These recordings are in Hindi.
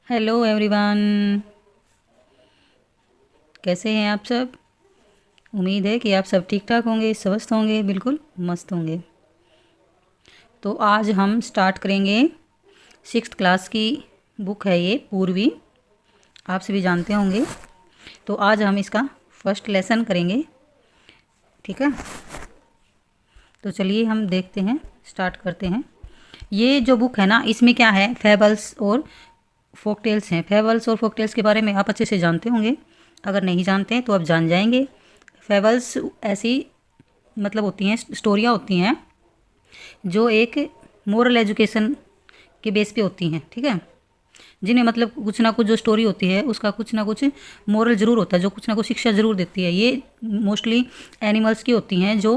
Hello everyone. कैसे हैं आप सब? उम्मीद है कि आप सब ठीक ठाक होंगे, स्वस्थ होंगे, बिल्कुल मस्त होंगे। तो आज हम स्टार्ट करेंगे 6th क्लास की बुक है ये पूर्वी, आप सभी जानते होंगे। तो आज हम इसका फर्स्ट लेसन करेंगे, ठीक है। तो चलिए हम देखते हैं, स्टार्ट करते हैं। ये जो बुक है ना, इसमें क्या है, फेबल्स और फोकटेल्स हैं। फेबल्स और फोकटेल्स के बारे में आप अच्छे से जानते होंगे, अगर नहीं जानते हैं तो आप जान जाएंगे। फेबल्स ऐसी मतलब होती हैं, स्टोरियाँ होती हैं जो एक मोरल एजुकेशन के बेस पे होती हैं, ठीक है। जिन्हें मतलब कुछ ना कुछ जो स्टोरी होती है उसका कुछ ना कुछ मोरल ज़रूर होता है, जो कुछ ना कुछ शिक्षा ज़रूर देती है। ये मोस्टली एनिमल्स की होती हैं, जो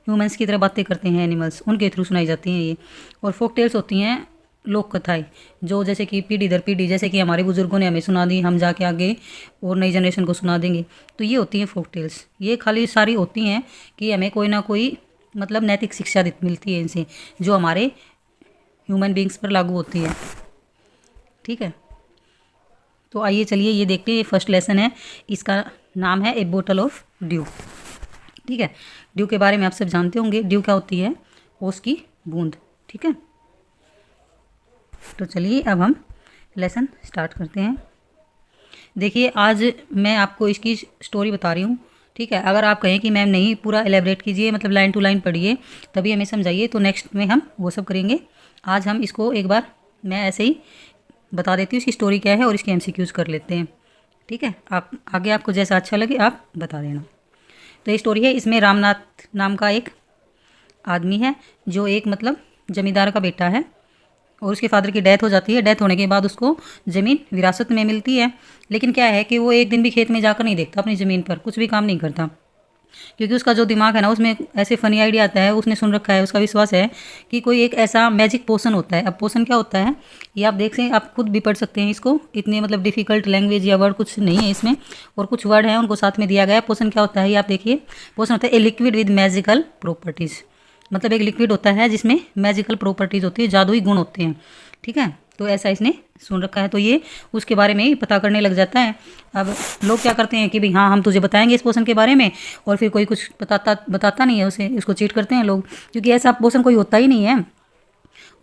ह्यूमंस की तरह बातें करते हैं एनिमल्स, उनके थ्रू सुनाई जाती हैं ये। और फोक टेल्स होती हैं लोक कथाएं, जो जैसे कि पीढ़ी दर पीढ़ी, जैसे कि हमारे बुजुर्गों ने हमें सुना दी, हम जाके आगे और नई जनरेशन को सुना देंगे। तो ये होती हैं फोक टेल्स। ये खाली सारी होती हैं कि हमें कोई ना कोई मतलब नैतिक शिक्षा मिलती है इनसे, जो हमारे ह्यूमन बींग्स पर लागू होती है, ठीक है। तो आइए चलिए ये देखते हैं। ये फर्स्ट लेसन है, इसका नाम है ए बोटल ऑफ ड्यू, ठीक है। ड्यू के बारे में आप सब जानते होंगे। ड्यू क्या होती है? ओस की बूंद, ठीक है। तो चलिए अब हम लेसन स्टार्ट करते हैं। देखिए आज मैं आपको इसकी स्टोरी बता रही हूँ, ठीक है। अगर आप कहें कि मैम नहीं पूरा एलेबरेट कीजिए, मतलब लाइन टू लाइन पढ़िए तभी हमें समझाइए, तो नेक्स्ट में हम वो सब करेंगे। आज हम इसको एक बार मैं ऐसे ही बता देती हूँ इसकी स्टोरी क्या है और इसके MCQs कर लेते हैं, ठीक है। आप आगे आपको जैसा अच्छा लगे आप बता देना। तो ये स्टोरी है, इसमें रामनाथ नाम का एक आदमी है जो एक मतलब जमींदार का बेटा है, और उसके फादर की डेथ हो जाती है। डेथ होने के बाद उसको ज़मीन विरासत में मिलती है, लेकिन क्या है कि वो एक दिन भी खेत में जाकर नहीं देखता, अपनी ज़मीन पर कुछ भी काम नहीं करता, क्योंकि उसका जो दिमाग है ना उसमें ऐसे फ़नी आइडिया आता है। उसने सुन रखा है, उसका विश्वास है कि कोई एक ऐसा मैजिक पोशन होता है। अब पोशन क्या होता है ये आप देख सकते, आप खुद भी पढ़ सकते हैं इसको, इतने मतलब डिफ़िकल्ट लैंग्वेज या वर्ड कुछ नहीं है इसमें, और कुछ वर्ड हैं उनको साथ में दिया गया है। पोशन क्या होता है ये आप देखिए। पोशन होता है a liquid with magical properties, मतलब एक लिक्विड होता है जिसमें मैजिकल प्रॉपर्टीज़ होती है, जादुई गुण होते हैं, ठीक है। तो ऐसा इसने सुन रखा है, तो ये उसके बारे में ही पता करने लग जाता है। अब लोग क्या करते हैं कि भाई हाँ हम तुझे बताएंगे इस पोषण के बारे में, और फिर कोई कुछ बताता नहीं है उसे, उसको चीट करते हैं लोग, क्योंकि ऐसा पोषण कोई होता ही नहीं है,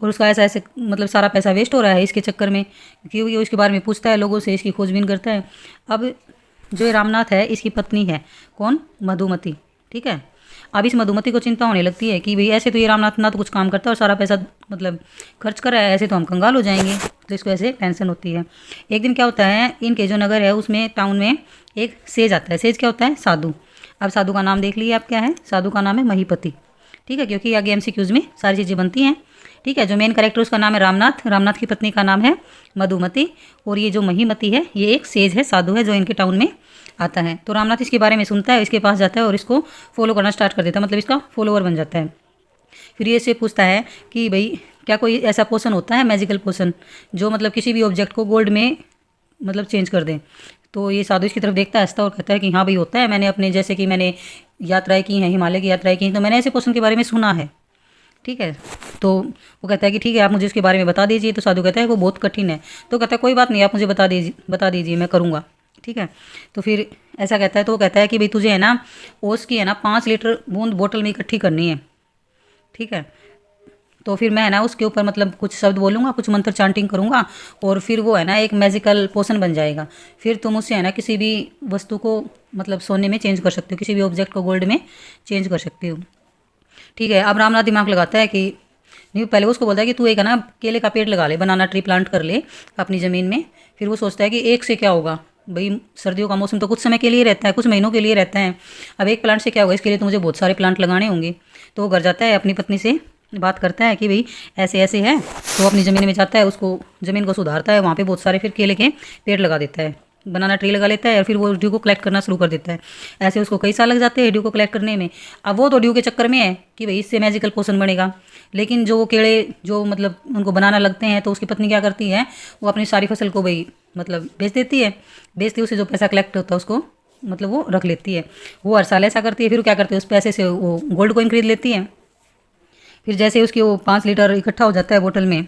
और उसका ऐसा ऐसे मतलब सारा पैसा वेस्ट हो रहा है इसके चक्कर में, क्योंकि वो इसके बारे में पूछता है लोगों से, इसकी खोजबीन करता है। अब जो ये रामनाथ है इसकी पत्नी है कौन? मधुमती, ठीक है। अब इस मधुमती को चिंता होने लगती है कि भाई ऐसे तो ये रामनाथ ना तो कुछ काम करता है और सारा पैसा मतलब खर्च कर रहा है, ऐसे तो हम कंगाल हो जाएंगे, तो इसको ऐसे टेंशन होती है। एक दिन क्या होता है, इनके जो नगर है उसमें टाउन में एक सेज आता है। सेज क्या होता है? साधु। अब साधु का नाम देख लीजिए आप, क्या है? साधु का नाम है महीपति, ठीक है, क्योंकि आगे MCQs में सारी चीज़ें बनती हैं, ठीक है। जो मेन कैरेक्टर उसका नाम है रामनाथ, रामनाथ की पत्नी का नाम है मधुमती, और ये जो महीमती है ये एक सेज है, साधु है, जो इनके टाउन में आता है। तो रामनाथ इसके बारे में सुनता है, इसके पास जाता है और इसको फॉलो करना स्टार्ट कर देता है, मतलब इसका फॉलोअर बन जाता है। फिर ये से पूछता है कि भाई क्या कोई ऐसा पोशन होता है, मैजिकल पोशन, जो मतलब किसी भी ऑब्जेक्ट को गोल्ड में मतलब चेंज कर दें। तो ये साधु इसकी तरफ देखता है, हंसता और कहता है कि हाँ भाई होता है, मैंने अपने जैसे कि मैंने यात्राएं की हैं, हिमालय की यात्राएं की हैं, तो मैंने ऐसे पोशन के बारे में सुना है, ठीक है। तो वो कहता है कि ठीक है आप मुझे उसके बारे में बता दीजिए। तो साधु कहता है वो बहुत कठिन है। तो कहता है कोई बात नहीं, आप मुझे बता दीजिए मैं करूँगा, ठीक है। तो फिर ऐसा कहता है, तो वो कहता है कि भाई तुझे है ना ओस की है ना 5 लीटर बूंद बोतल में इकट्ठी करनी है, ठीक है। तो फिर मैं है ना उसके ऊपर मतलब कुछ शब्द बोलूँगा, कुछ मंत्र चांटिंग करूँगा, और फिर वो है ना एक मैजिकल पोशन बन जाएगा। फिर तुम उससे है ना किसी भी वस्तु को मतलब सोने में चेंज कर सकते हो, किसी भी ऑब्जेक्ट को गोल्ड में चेंज कर सकते हो, ठीक है। अब रामनाथ दिमाग लगाता है कि नहीं, पहले उसको बोलता है कि तू एक है ना केले का पेड़ लगा ले, बनाना ट्री प्लांट कर ले अपनी ज़मीन में। फिर वो सोचता है कि एक से क्या होगा भाई, सर्दियों का मौसम तो कुछ समय के लिए रहता है, कुछ महीनों के लिए रहता है, अब एक प्लांट से क्या होगा, इसके लिए तो मुझे बहुत सारे प्लांट लगाने होंगे। तो वो घर जाता है, अपनी पत्नी से बात करता है कि भाई ऐसे ऐसे है, तो अपनी ज़मीन में जाता है, उसको ज़मीन को सुधारता है, वहाँ पे बहुत सारे फिर केले के पेड़ लगा देता है, बनाना ट्री लगा लेता है, और फिर वो ड्यू को कलेक्ट करना शुरू कर देता है। ऐसे उसको कई साल लग जाते हैं ड्यू को कलेक्ट करने में। अब वो तो ड्यू के चक्कर में है कि भाई इससे मैजिकल पोशन बनेगा, लेकिन जो वो केड़े जो मतलब उनको बनाना लगते हैं, तो उसकी पत्नी क्या करती है, वो अपनी सारी फसल को भाई मतलब बेच देती है, बेचती है, उससे जो पैसा कलेक्ट होता है उसको मतलब वो रख लेती है। वो हर साल ऐसा करती है। फिर वो क्या करती है, उस पैसे से वो गोल्ड कॉइन खरीद लेती है। फिर जैसे उसकी वो 5 लीटर इकट्ठा हो जाता है बोतल में,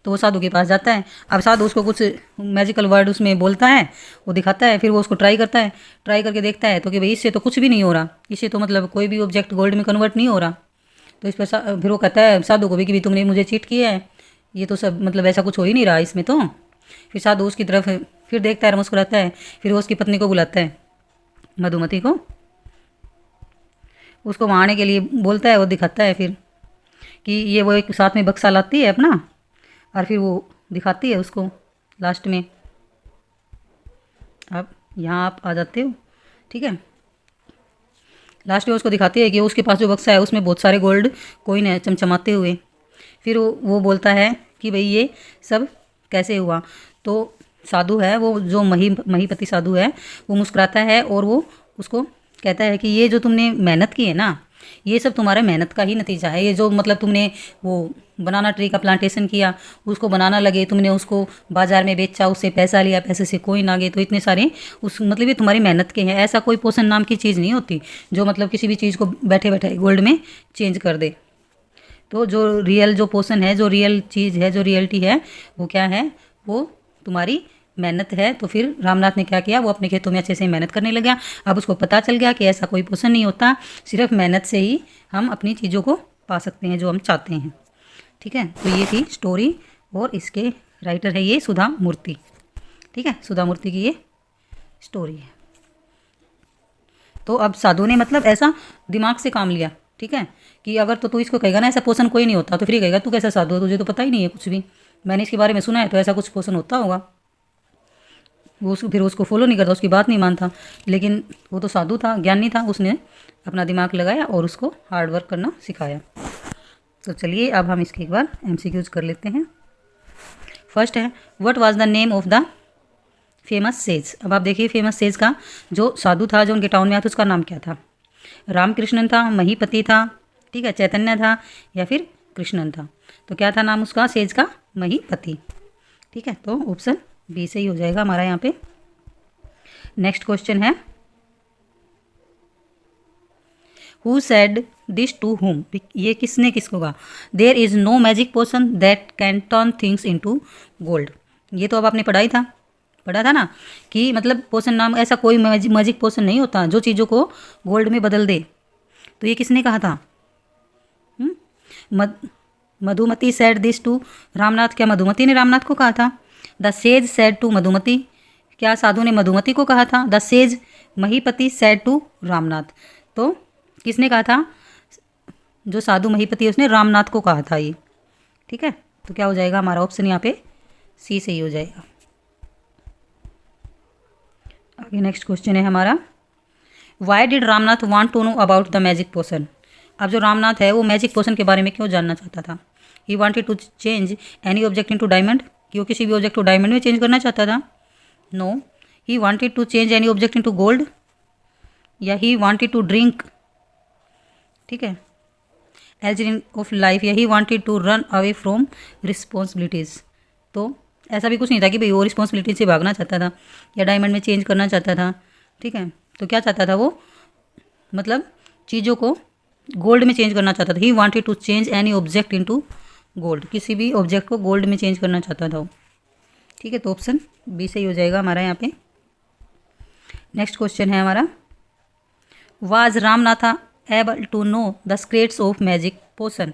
तो वो साधु के पास जाता है। अब साधु उसको कुछ मैजिकल वर्ड उसमें बोलता है, वो दिखाता है, फिर वो उसको ट्राई करता है। ट्राई करके देखता है तो कि भाई इससे तो कुछ भी नहीं हो रहा, इससे तो मतलब कोई भी ऑब्जेक्ट गोल्ड में कन्वर्ट नहीं हो रहा। तो इस पर फिर वो कहता है साधु को भी कि भाई तुमने मुझे चीट किया है, ये तो सब मतलब ऐसा कुछ हो ही नहीं रहा इसमें तो। फिर साधु उसकी तरफ फिर देखता है, मुस्कुराता है, फिर वो उसकी पत्नी को बुलाता है, मधुमती को, उसको वहाँ आने के लिए बोलता है। वो दिखाता है फिर कि ये वो एक साथ में बक्सा लाती है अपना, और फिर वो दिखाती है उसको लास्ट में। अब यहाँ आप आ जाते हो, ठीक है। लास्ट में उसको दिखाती है कि उसके पास जो बक्सा है उसमें बहुत सारे गोल्ड कॉइन है चमचमाते हुए। फिर वो बोलता है कि भाई ये सब कैसे हुआ। तो साधु है वो जो महीपति साधु है, वो मुस्कुराता है और वो उसको कहता है कि ये जो तुमने मेहनत की है ना, ये सब तुम्हारे मेहनत का ही नतीजा है। ये जो मतलब तुमने वो बनाना ट्री का प्लांटेशन किया, उसको बनाना लगे, तुमने उसको बाजार में बेचा, उससे पैसा लिया, पैसे से कोइन आ गए, तो इतने सारे उस मतलब ये तुम्हारी मेहनत के हैं। ऐसा कोई पोषण नाम की चीज़ नहीं होती जो मतलब किसी भी चीज़ को बैठे बैठे गोल्ड में चेंज कर दे। तो जो रियल जो पोषण है, जो रियल चीज़ है, जो रियलिटी है, वो क्या है, वो तुम्हारी मेहनत है। तो फिर रामनाथ ने क्या किया, वो अपने खेतों में अच्छे से मेहनत करने लगा। अब उसको पता चल गया कि ऐसा कोई पोषण नहीं होता, सिर्फ मेहनत से ही हम अपनी चीज़ों को पा सकते हैं जो हम चाहते हैं, ठीक है। तो ये थी स्टोरी, और इसके राइटर है ये सुधा मूर्ति, ठीक है। सुधा मूर्ति की ये स्टोरी है। तो अब साधु ने मतलब ऐसा दिमाग से काम लिया, ठीक है, कि अगर तो तू इसको कहेगा ना ऐसा पोषण कोई नहीं होता, तो फिर कहेगा तू कैसा साधु है, तुझे तो पता ही नहीं है कुछ भी, मैंने इसके बारे में सुना है तो ऐसा कुछ पोषण होता होगा। वो फिर उसको फॉलो नहीं करता, उसकी बात नहीं मानता। लेकिन वो तो साधु था, ज्ञानी था, उसने अपना दिमाग लगाया और उसको हार्ड वर्क करना सिखाया। तो चलिए अब हम इसके एक बार MCQs कर लेते हैं। फर्स्ट है, what was the name of the famous says. अब आप देखिए फेमस सेज का जो साधु था जो उनके टाउन में आया था उसका नाम क्या था। रामकृष्णन था, महीपति था, ठीक है, चैतन्य था, या फिर कृष्णन था। तो क्या था नाम उसका सेज का, महीपति, ठीक है। तो ऑप्शन बी सही हो जाएगा हमारा यहाँ पे। नेक्स्ट क्वेश्चन है, who said this to whom. ये किसने किसको कहा। There is no magic potion that can turn things into gold. ये तो अब आपने पढ़ा था ना कि मतलब पोशन नाम ऐसा कोई मैजिक पोशन नहीं होता जो चीज़ों को गोल्ड में बदल दे। तो ये किसने कहा था, Madhumati said this to Ramnath. क्या मधुमती ने रामनाथ को कहा था। The sage said to Madhumati. क्या साधु ने मधुमती को कहा था। The sage Mahipati said to Ramnath. तो किसने कहा था, जो साधु महीपति उसने रामनाथ को कहा था ये, ठीक है। तो क्या हो जाएगा हमारा ऑप्शन यहाँ पे सी सही हो जाएगा। आगे नेक्स्ट क्वेश्चन है हमारा, why did Ramnath want to know about the magic potion. अब जो रामनाथ है वो मैजिक पोशन के बारे में क्यों जानना चाहता था। He wanted to change any object into diamond. क्यों किसी भी ऑब्जेक्ट को डायमंड में चेंज करना चाहता था। No, he wanted to change any object into gold, या ही वांटेड टू ड्रिंक, ठीक है, एल्जिन ऑफ लाइफ, या he wanted to run away from responsibilities. तो ऐसा भी कुछ नहीं था कि भाई वो रिस्पॉन्सिबिलिटी से भागना चाहता था या डायमंड में चेंज करना चाहता था, ठीक है। तो क्या चाहता था वो, मतलब चीज़ों को गोल्ड में चेंज करना चाहता था। He wanted to change any object into gold. किसी भी ऑब्जेक्ट को गोल्ड में चेंज करना चाहता था वो, ठीक है। तो ऑप्शन बी सही हो जाएगा हमारा यहाँ पे। नेक्स्ट क्वेश्चन है हमारा, was Ramnath able to know the secrets of magic potion.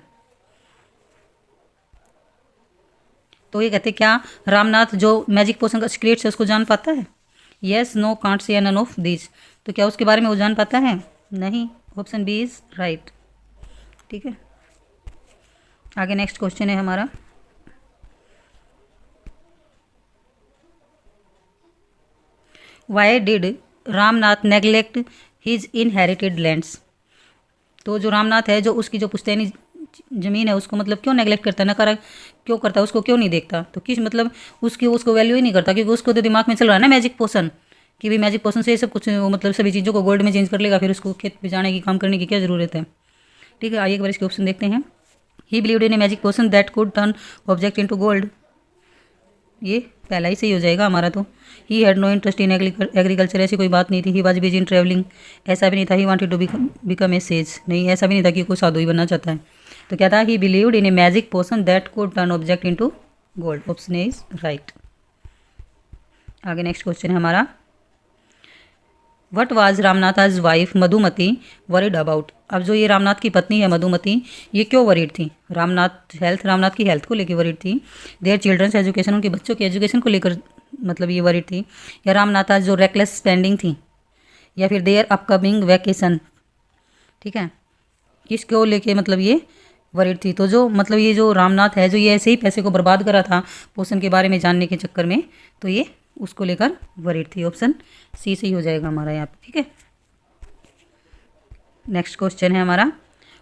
तो ये कहते क्या रामनाथ जो मैजिक पोशन का सीक्रेट्स है उसको जान पाता है। Yes, no, can't say, none of this. तो क्या उसके बारे में वो जान पाता है, नहीं। ऑप्शन बी इज राइट, ठीक है। आगे नेक्स्ट क्वेश्चन है हमारा, why did Ramnath neglect his inherited lands. तो जो रामनाथ है जो उसकी जो पुश्तैनी ज़मीन है उसको मतलब क्यों नेग्लेक्ट करता है, नकारा क्यों करता है, उसको क्यों नहीं देखता। तो किस मतलब उसको वैल्यू ही नहीं करता, क्योंकि उसको तो दिमाग में चल रहा है ना मैजिक पोशन, कि भाई मैजिक पोशन से सब कुछ मतलब सभी चीज़ों को गोल्ड में चेंज कर लेगा, फिर उसको खेत पे जाने की काम करने की क्या ज़रूरत है, ठीक है। आइए एक बार इसके ऑप्शन देखते हैं। He believed in a magic potion that could turn object into gold. ये पहला ही सही हो जाएगा हमारा। तो he had no interest in agriculture, ऐसी कोई बात नहीं थी। He was busy in travelling, ऐसा भी नहीं था। He wanted to become a sage, नहीं ऐसा भी नहीं था कि कोई साधु ही बनना चाहता है। तो क्या था, he believed in a magic potion that could turn object into gold, option A is right. आगे नेक्स्ट क्वेश्चन है हमारा, what was Ramnatha's wife Madhumati worried about. अब जो ये रामनाथ की पत्नी है मधुमती, ये क्यों वरिड थी? रामनाथ की हेल्थ को लेकर वरिड थी, देयर चिल्ड्रंस एजुकेशन, उनके बच्चों की एजुकेशन को लेकर मतलब ये वरिड थी, या रामनाथाज जो रेकलेस स्पेंडिंग थी, या फिर देयर अपकमिंग वैकेशन। ठीक है, किसको लेके मतलब ये वरिड थी? तो जो मतलब ये जो रामनाथ है, जो ये ऐसे ही पैसे को बर्बाद करा था पोषण के बारे में जानने के चक्कर में, तो ये उसको लेकर वरिड थी। ऑप्शन सी सही हो जाएगा हमारा यहाँ पे। ठीक है, नेक्स्ट क्वेश्चन है हमारा,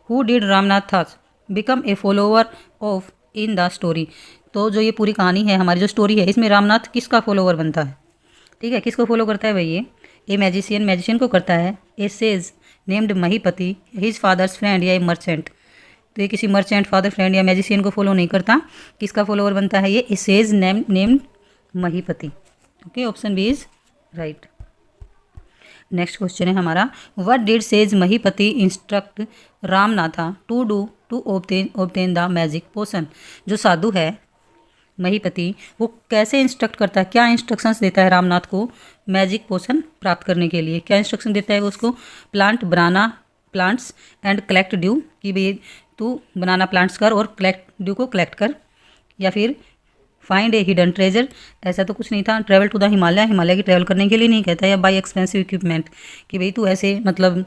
who did Ramnatha's become a follower of in the story. तो जो ये पूरी कहानी है, हमारी जो स्टोरी है, इसमें रामनाथ किसका फॉलोअर बनता है? ठीक है, किसको फॉलो करता है भाई? ये ए मैजिशियन को करता है, a sage named Mahipati, his father's friend, या ए मर्चेंट। तो ये किसी मर्चेंट, फादर फ्रेंड या मैजिशियन को फॉलो नहीं करता, किसका फॉलोअर बनता है? ये sage named Mahipati. Okay, option B is right. Next question है हमारा, what did sage Mahipati instruct Ramnatha to do to obtain the magic potion. जो साधु है महीपति, वो कैसे इंस्ट्रक्ट करता है, क्या इंस्ट्रक्शंस देता है रामनाथ को मैजिक पोशन प्राप्त करने के लिए? क्या इंस्ट्रक्शन देता है वो उसको? बनाना प्लांट्स एंड कलेक्ट ड्यू, कि भाई तू बनाना प्लांट्स कर और ड्यू को कलेक्ट कर, या फिर फाइंड ए हिडन ट्रेजर, ऐसा तो कुछ नहीं था। ट्रैवल टू द हिमालय की ट्रैवल करने के लिए नहीं कहता है, या बाई एक्सपेंसिव इक्विपमेंट, कि भाई तू ऐसे मतलब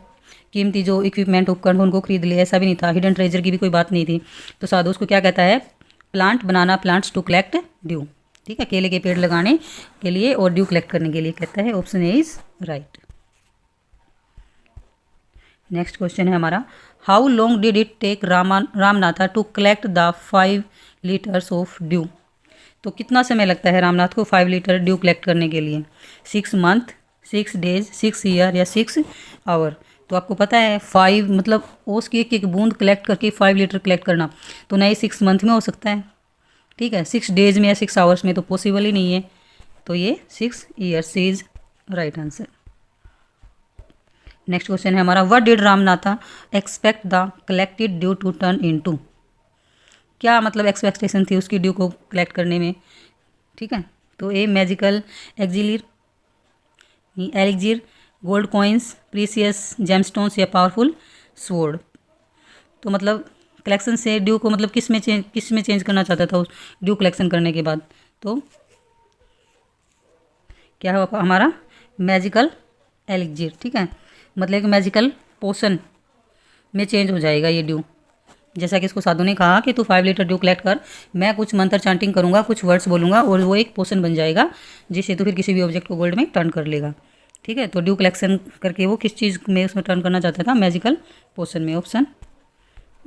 कीमती जो इक्विपमेंट उपकरण उनको खरीद ले, ऐसा भी नहीं था। हिडन ट्रेजर की भी कोई बात नहीं थी। तो साधु उसको क्या कहता है? बनाना प्लांट्स टू कलेक्ट ड्यू। ठीक है, केले के पेड़ लगाने के लिए और ड्यू कलेक्ट करने के लिए कहता है। Option A is right. Next question है हमारा, how long did it take Ramanatha to collect the 5 litres of dew. तो कितना समय लगता है रामनाथ को 5 लीटर ड्यू कलेक्ट करने के लिए? 6 मंथ, 6 डेज, 6 ईयर, या 6 आवर। तो आपको पता है 5 मतलब ओस की एक बूंद कलेक्ट करके 5 लीटर कलेक्ट करना, तो ना ही 6 मंथ में हो सकता है, ठीक है, 6 डेज में या 6 आवर्स में तो पॉसिबल ही नहीं है। तो ये 6 years is right answer. Next question है हमारा, what did Ramanatha expect the collected dew to turn into. क्या मतलब एक्सपेक्टेशन थी उसकी ड्यू को कलेक्ट करने में? ठीक है, तो a magical elixir, gold coins, precious gemstones, या पावरफुल स्वॉर्ड। तो मतलब कलेक्शन से ड्यू को मतलब किस में चेंज करना चाहता था उस ड्यू कलेक्शन करने के बाद? तो क्या है हमारा? मैजिकल एलिक्जिर। ठीक है, मतलब कि मैजिकल पोशन में चेंज हो जाएगा ये ड्यू। जैसा कि इसको साधु ने कहा कि तू 5 लीटर ड्यू कलेक्ट कर, मैं कुछ मंत्र चांटिंग करूंगा, कुछ वर्ड्स बोलूंगा, और वो एक पोशन बन जाएगा जिससे तू फिर किसी भी ऑब्जेक्ट को गोल्ड में टर्न कर लेगा। ठीक है, तो ड्यू कलेक्शन करके वो किस चीज़ में उसमें टर्न करना चाहता था? मैजिकल पोशन में। ऑप्शन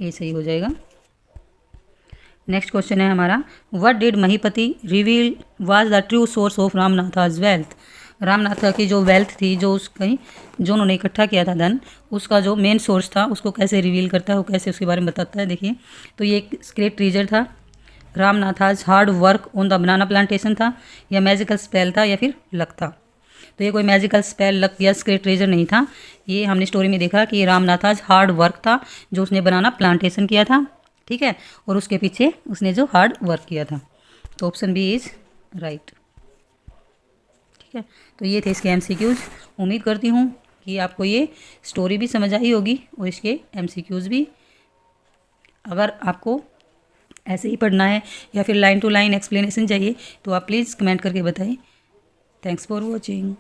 ए सही हो जाएगा। नेक्स्ट क्वेश्चन है हमारा, what did Mahipati reveal was the true source of Ramnatha's wealth. Ramnath की जो वेल्थ थी, जो उन्होंने इकट्ठा किया था धन, उसका जो मेन सोर्स था उसको कैसे रिवील करता है, वो कैसे उसके बारे में बताता है? देखिए, तो ये एक सीक्रेट ट्रेजर था, Ramnatha's hard work on the banana plantation था, या मैजिकल स्पेल था, या फिर लक था। तो ये कोई मैजिकल स्पेल, लक या सीक्रेट ट्रेजर नहीं था। ये हमने स्टोरी में देखा कि रामनाथाज हार्ड वर्क था, जो उसने बनाना प्लांटेशन किया था। ठीक है, और उसके पीछे उसने जो हार्ड वर्क किया था। तो ऑप्शन बी इज राइट। ठीक है, तो ये थे इसके एमसीक्यूज़। उम्मीद करती हूँ कि आपको ये स्टोरी भी समझ आई होगी और इसके एमसीक्यूज़ भी। अगर आपको ऐसे ही पढ़ना है या फिर लाइन टू लाइन एक्सप्लेनेशन चाहिए तो आप प्लीज़ कमेंट करके बताएं। Thanks for watching.